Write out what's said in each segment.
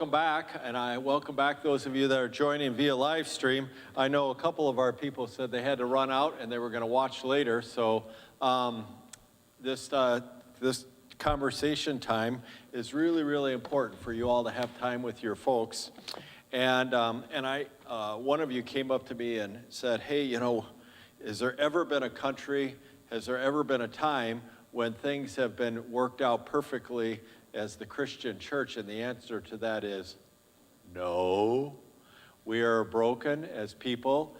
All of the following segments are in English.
Welcome back, and I welcome back those of you that are joining via live stream. I know a couple of our people said they had to run out and they were going to watch later, so this conversation time is really, really important for you all to have time with your folks. And one of you came up to me and said, hey, you know, has there ever been a country, has there ever been a time when things have been worked out perfectly as the Christian church? And the answer to that is no. We are broken as people.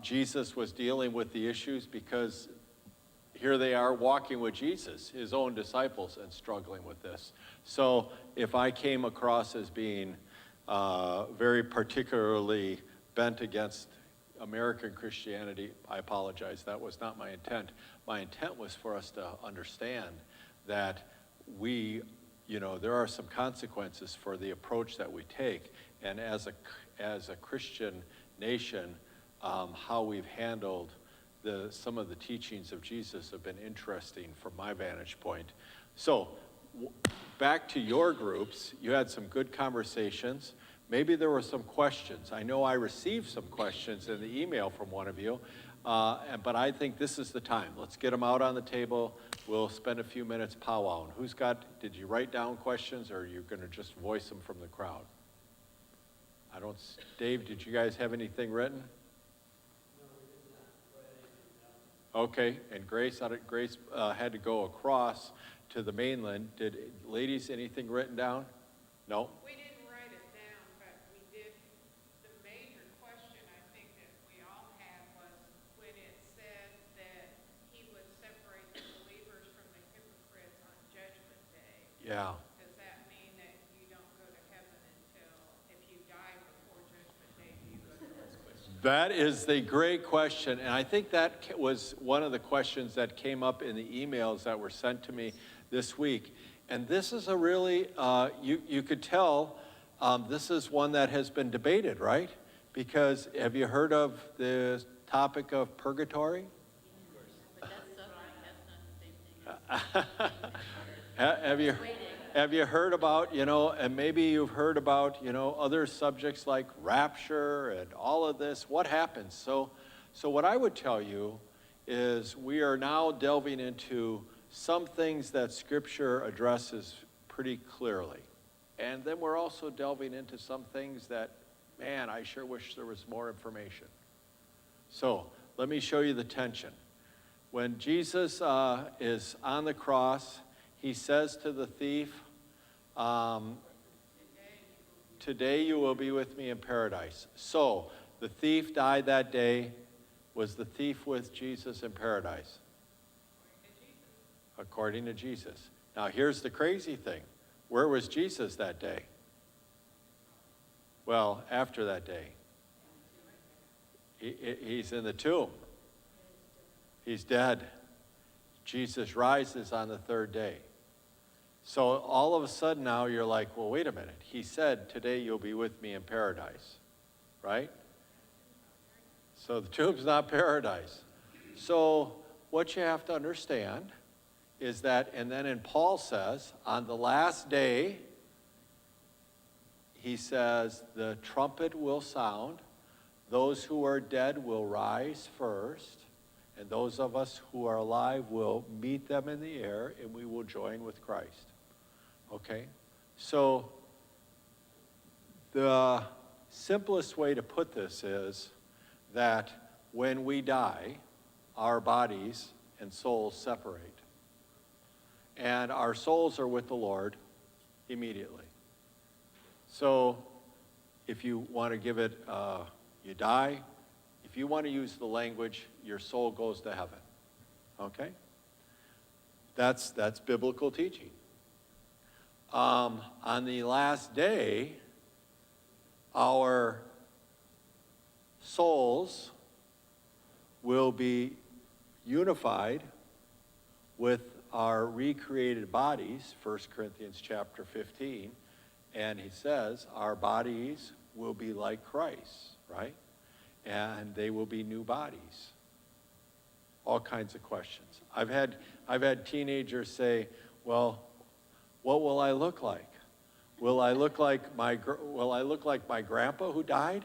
Jesus was dealing with the issues because here they are walking with Jesus, his own disciples, and struggling with this. So if I came across as being very particularly bent against American Christianity, I apologize. That was not my intent. My intent was for us to understand that there are some consequences for the approach that we take. And as a Christian nation, how we've handled some of the teachings of Jesus have been interesting from my vantage point. So back to your groups, you had some good conversations. Maybe there were some questions. I know I received some questions in the email from one of you, but I think this is the time. Let's get them out on the table. We'll spend a few minutes powwowing. Did you write down questions, or are you going to just voice them from the crowd? Dave, did you guys have anything written? No, we did not. Okay, and Grace had to go across to the mainland. Did ladies, anything written down? No? We didn't write it down, but we did. The major question I think that we all had was when it said that he would separate the believers from the hypocrites on Judgment Day. Yeah. Does that mean that you don't go to heaven until, if you die before Judgment Day, do you go to heaven? That is a great question, and I think that was one of the questions that came up in the emails that were sent to me this week. And this is a really, you could tell, this is one that has been debated, right? Because have you heard of the topic of purgatory? But that's suffering, that's not the same thing. Have you heard about, and maybe you've heard about, other subjects like rapture and all of this? What happens? So what I would tell you is we are now delving into some things that Scripture addresses pretty clearly. And then we're also delving into some things that, man, I sure wish there was more information. So let me show you the tension. When Jesus is on the cross, he says to the thief, today you will be with me in paradise. So the thief died that day. Was the thief with Jesus in paradise? According to Jesus. Now here's the crazy thing. Where was Jesus that day? Well, after that day. He's in the tomb. He's dead. Jesus rises on the third day. So all of a sudden now you're like, well, wait a minute. He said, today you'll be with me in paradise, right? So the tomb's not paradise. So what you have to understand is that, and then Paul says, on the last day, he says, the trumpet will sound, those who are dead will rise first, and those of us who are alive will meet them in the air, and we will join with Christ. Okay? So the simplest way to put this is that when we die, our bodies and souls separate. And our souls are with the Lord immediately. So if you want to give it, you die. If you want to use the language, your soul goes to heaven. Okay? That's biblical teaching. On the last day, our souls will be unified with our recreated bodies, 1 Corinthians chapter 15, and he says our bodies will be like Christ, right? And they will be new bodies. All kinds of questions. I've had teenagers say, well, what will I look like? Will I look like my grandpa who died?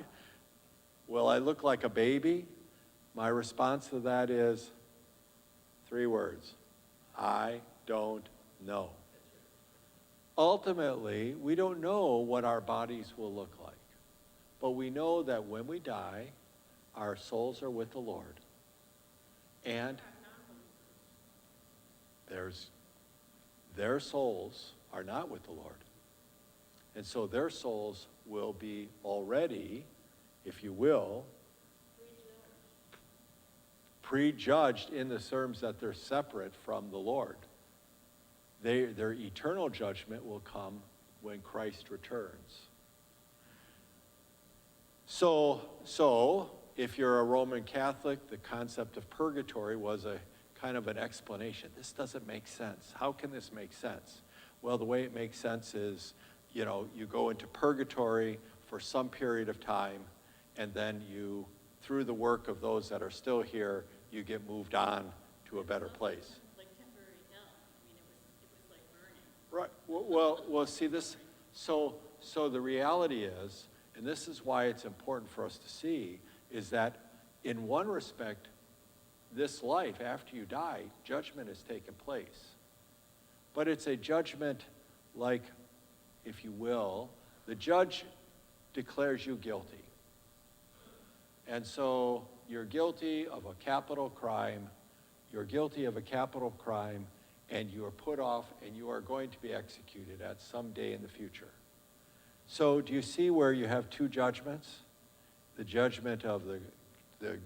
Will I look like a baby? My response to that is 3 words. I don't know. Ultimately, we don't know what our bodies will look like. But we know that when we die, our souls are with the Lord. And their souls are not with the Lord. And so their souls will be already, if you will, prejudged in the terms that they're separate from the Lord. Their eternal judgment will come when Christ returns. So if you're a Roman Catholic, the concept of purgatory was a kind of an explanation. This doesn't make sense. How can this make sense? Well, the way it makes sense is, you go into purgatory for some period of time, and then through the work of those that are still here, you get moved on to a better place. Like temporary hell. I mean, it was like burning. Right. Well, see this. So the reality is, and this is why it's important for us to see, is that in one respect, this life, after you die, judgment has taken place. But it's a judgment like, if you will, the judge declares you guilty. And so you're guilty of a capital crime. You're guilty of a capital crime, and you are put off, and you are going to be executed at some day in the future. So do you see where you have 2 judgments? The judgment of the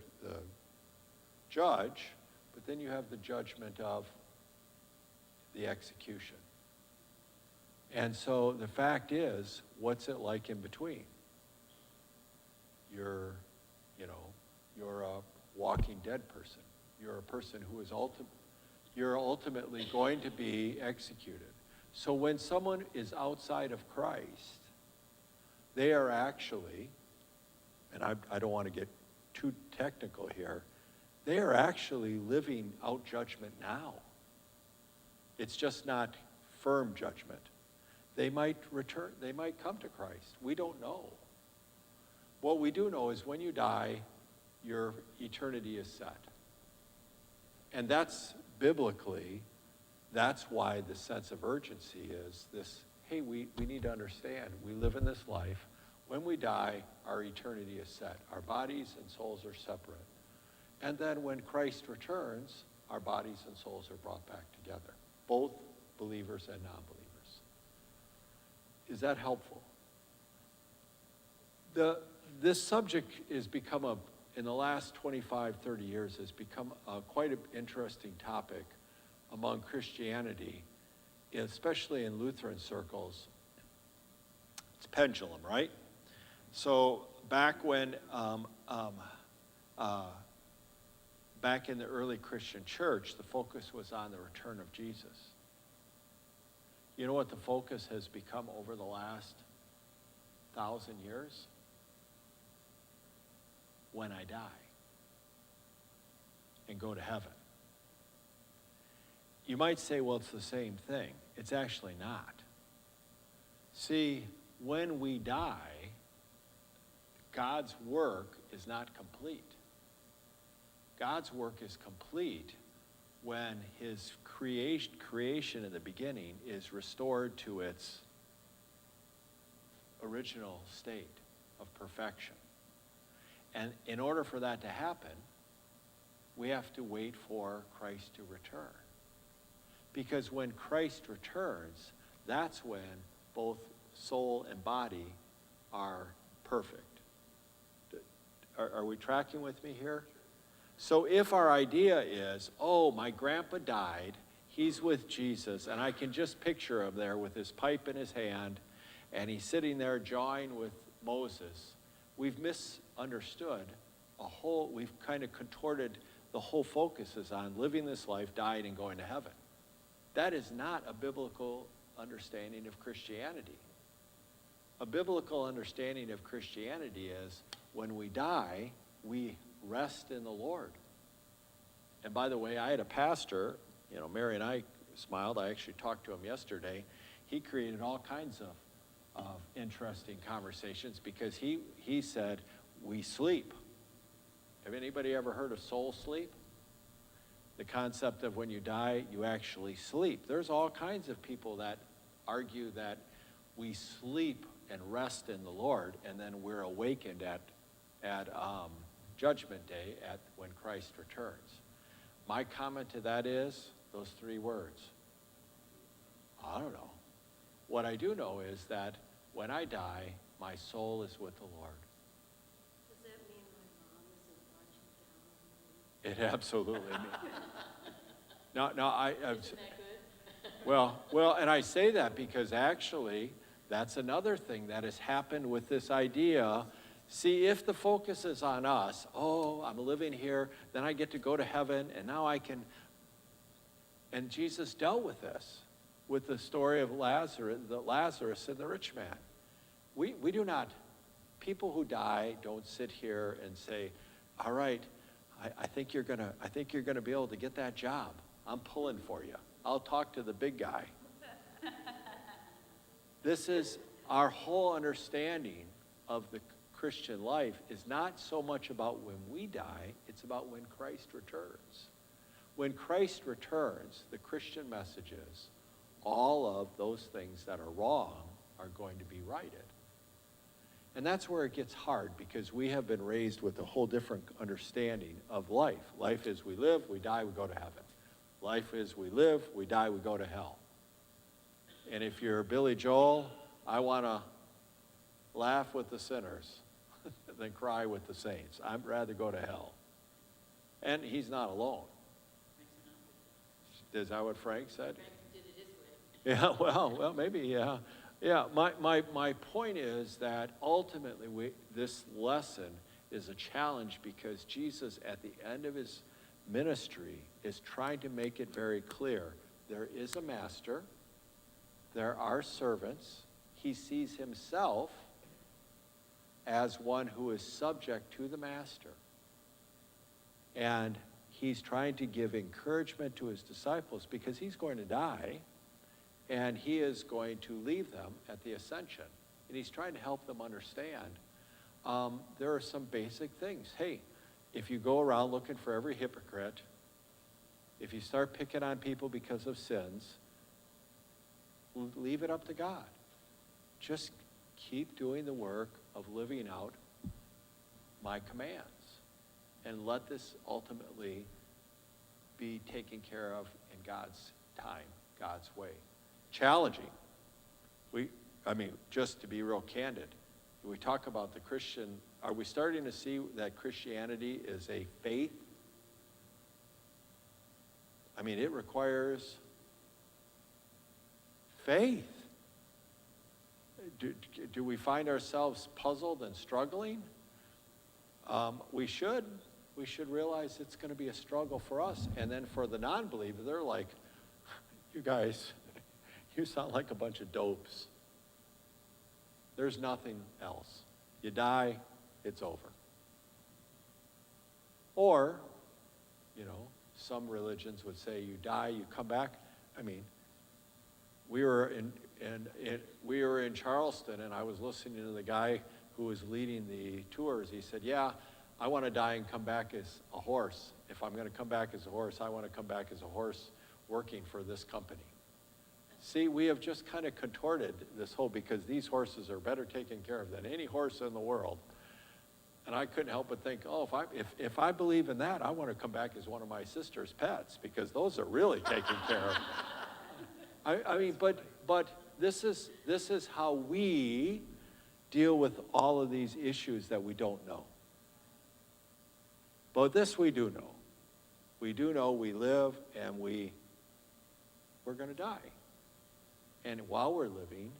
judge, but then you have the judgment of the execution. And so the fact is, what's it like in between? You're a walking dead person. You're a person who is you're ultimately going to be executed. So when someone is outside of Christ, they are actually, and I don't want to get too technical here, they are actually living out judgment now. It's just not firm judgment. They might return, they might come to Christ. We don't know. What we do know is when you die, your eternity is set. And that's biblically, that's why the sense of urgency is this, hey, we need to understand, we live in this life. When we die, our eternity is set. Our bodies and souls are separate. And then when Christ returns, our bodies and souls are brought back together, both believers and non-believers. Is that helpful? This subject has become in the last 25, 30 years, has become quite an interesting topic among Christianity, especially in Lutheran circles. It's pendulum, right? So back when, back in the early Christian church, the focus was on the return of Jesus. You know what the focus has become over the last 1,000 years? When I die and go to heaven. You might say, well, it's the same thing. It's actually not. See, when we die, God's work is not complete. God's work is complete when his creation in the beginning is restored to its original state of perfection. And in order for that to happen, we have to wait for Christ to return. Because when Christ returns, that's when both soul and body are perfect. Are we tracking with me here? So if our idea is, oh, my grandpa died, he's with Jesus, and I can just picture him there with his pipe in his hand, and he's sitting there jawing with Moses, we've misunderstood we've kind of contorted the whole focus is on living this life, dying, and going to heaven. That is not a biblical understanding of Christianity. A biblical understanding of Christianity is when we die, we rest in the Lord. And by the way, I had a pastor, Mary and I smiled, I actually talked to him yesterday. He created all kinds of interesting conversations because he said, we sleep. Have anybody ever heard of soul sleep? The concept of when you die, you actually sleep. There's all kinds of people that argue that we sleep and rest in the Lord, and then we're awakened at Judgment Day when Christ returns. My comment to that is those three words. I don't know. What I do know is that when I die, my soul is with the Lord. Does that mean my mom isn't watching down on me? It absolutely means. No, Isn't that good? well, and I say that because actually, that's another thing that has happened with this idea. See, if the focus is on us, oh, I'm living here, then I get to go to heaven, and now I can. And Jesus dealt with this, with the story of Lazarus and the rich man. We do not, people who die don't sit here and say, all right, I think you're gonna be able to get that job. I'm pulling for you. I'll talk to the big guy. This is our whole understanding of the Christian life is not so much about when we die, it's about when Christ returns. When Christ returns, the Christian message is all of those things that are wrong are going to be righted. And that's where it gets hard because we have been raised with a whole different understanding of life. Life is we live, we die, we go to heaven. Life is we live, we die, we go to hell. And if you're Billy Joel, I want to laugh with the sinners than cry with the saints. I'd rather go to hell. And he's not alone. Is that what Frank said? Frank did it his way. Yeah, well, maybe, yeah. Yeah, my point is that ultimately this lesson is a challenge because Jesus, at the end of his ministry, is trying to make it very clear. There is a master. There are servants. He sees himself as one who is subject to the master. And he's trying to give encouragement to his disciples because he's going to die and he is going to leave them at the ascension. And he's trying to help them understand there are some basic things. Hey, if you go around looking for every hypocrite, if you start picking on people because of sins, leave it up to God. Just keep doing the work of living out my commands. And let this ultimately be taken care of in God's time, God's way. Challenging. Just to be real candid, we talk about the Christian, are we starting to see that Christianity is a faith? It requires faith. Do we find ourselves puzzled and struggling? We should realize it's going to be a struggle for us. And then for the non-believer, they're like, you guys, you sound like a bunch of dopes. There's nothing else. You die, it's over. Or, some religions would say you die, you come back. We were in Charleston, and I was listening to the guy who was leading the tours. He said, yeah, I want to die and come back as a horse. If I'm going to come back as a horse, I want to come back as a horse working for this company. See, we have just kind of contorted this whole, because these horses are better taken care of than any horse in the world. And I couldn't help but think, if I believe in that, I want to come back as one of my sister's pets, because those are really taken care of. But this is how we deal with all of these issues that we don't know. But this we do know. We do know we live and we're going to die. And while we're living,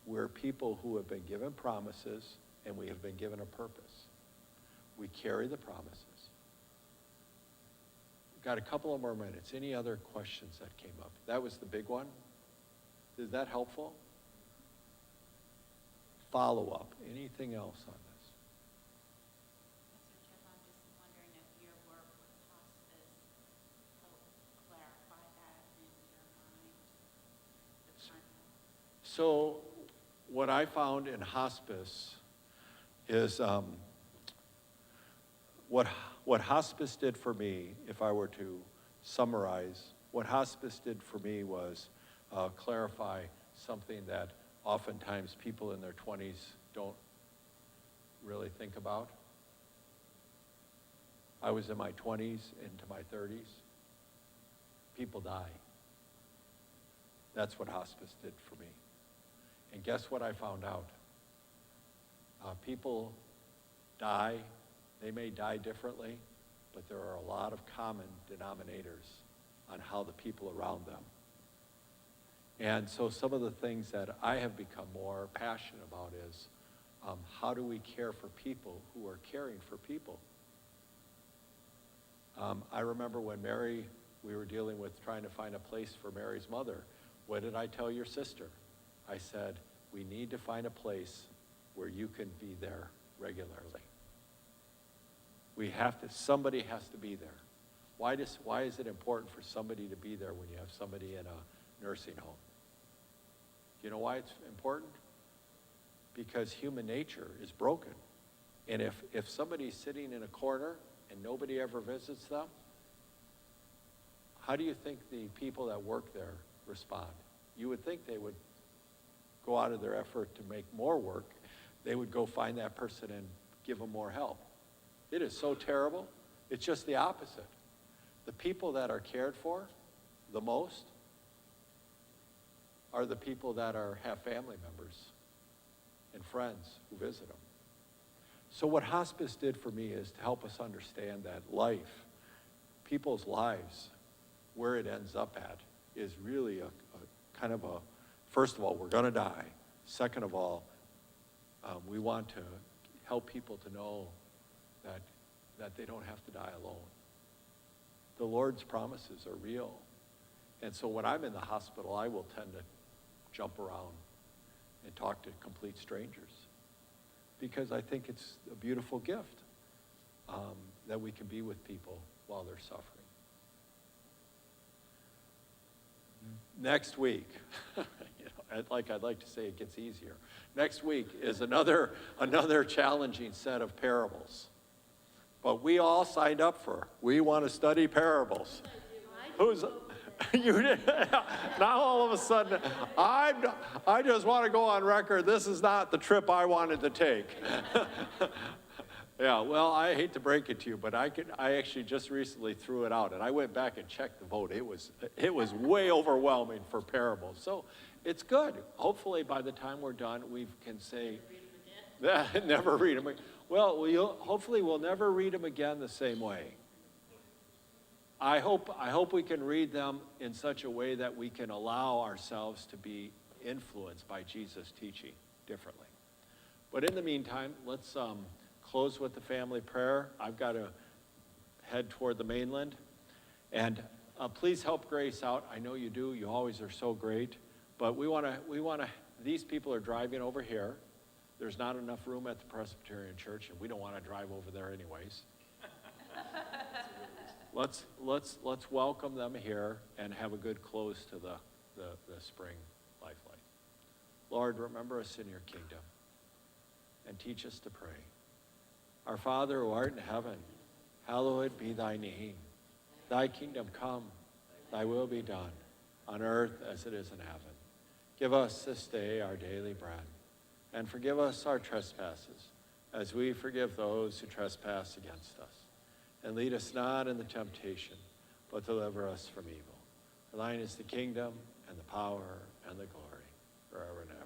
we're people who have been given promises and we have been given a purpose. We carry the promises. We've got a couple of more minutes. Any other questions that came up? That was the big one. Is that helpful? Follow up. Anything else on this? Mr. Jeff, I'm just wondering if your work with hospice helped clarify that in your mind, the concept. So what I found in hospice is what hospice did for me, if I were to summarize, what hospice did for me was clarify something that oftentimes people in their 20s don't really think about. I was in my 20s into my 30s. People die. That's what hospice did for me. And guess what I found out? People die. They may die differently, but there are a lot of common denominators on how the people around them. And so some of the things that I have become more passionate about is how do we care for people who are caring for people? I remember when we were dealing with trying to find a place for Mary's mother. What did I tell your sister? I said, we need to find a place where you can be there regularly. Somebody has to be there. Why is it important for somebody to be there when you have somebody in a nursing home? You know why it's important? Because human nature is broken. And if somebody's sitting in a corner and nobody ever visits them, how do you think the people that work there respond? You would think they would go out of their effort to make more work. They would go find that person and give them more help. It is so terrible. It's just the opposite. The people that are cared for the most are the people that have family members and friends who visit them. So what hospice did for me is to help us understand that life, people's lives, where it ends up at, is really a kind of a, first of all, we're going to die. Second of all, we want to help people to know that they don't have to die alone. The Lord's promises are real. And so when I'm in the hospital, I will tend to jump around and talk to complete strangers, because I think it's a beautiful gift that we can be with people while they're suffering. Next week, I'd like to say it gets easier. Next week is another challenging set of parables. But we all signed up for. We want to study parables. Who's you did? Now all of a sudden, I just want to go on record. This is not the trip I wanted to take. Yeah, well, I hate to break it to you, but I actually just recently threw it out, and I went back and checked the vote. It was way overwhelming for parables. So it's good. Hopefully by the time we're done, we can say, never read them again. Well, hopefully we'll never read them again the same way. I hope we can read them in such a way that we can allow ourselves to be influenced by Jesus' teaching differently. But in the meantime, let's close with the family prayer. I've got to head toward the mainland. And please help Grace out. I know you do. You always are so great. But we want to, these people are driving over here. There's not enough room at the Presbyterian Church, and we don't want to drive over there anyways. Let's welcome them here and have a good close to the spring Lifelight. Lord, remember us in your kingdom and teach us to pray. Our Father who art in heaven, hallowed be thy name. Thy kingdom come, thy will be done, on earth as it is in heaven. Give us this day our daily bread, and forgive us our trespasses, as we forgive those who trespass against us. And lead us not into temptation, but deliver us from evil. For thine is the kingdom, and the power, and the glory, forever and ever.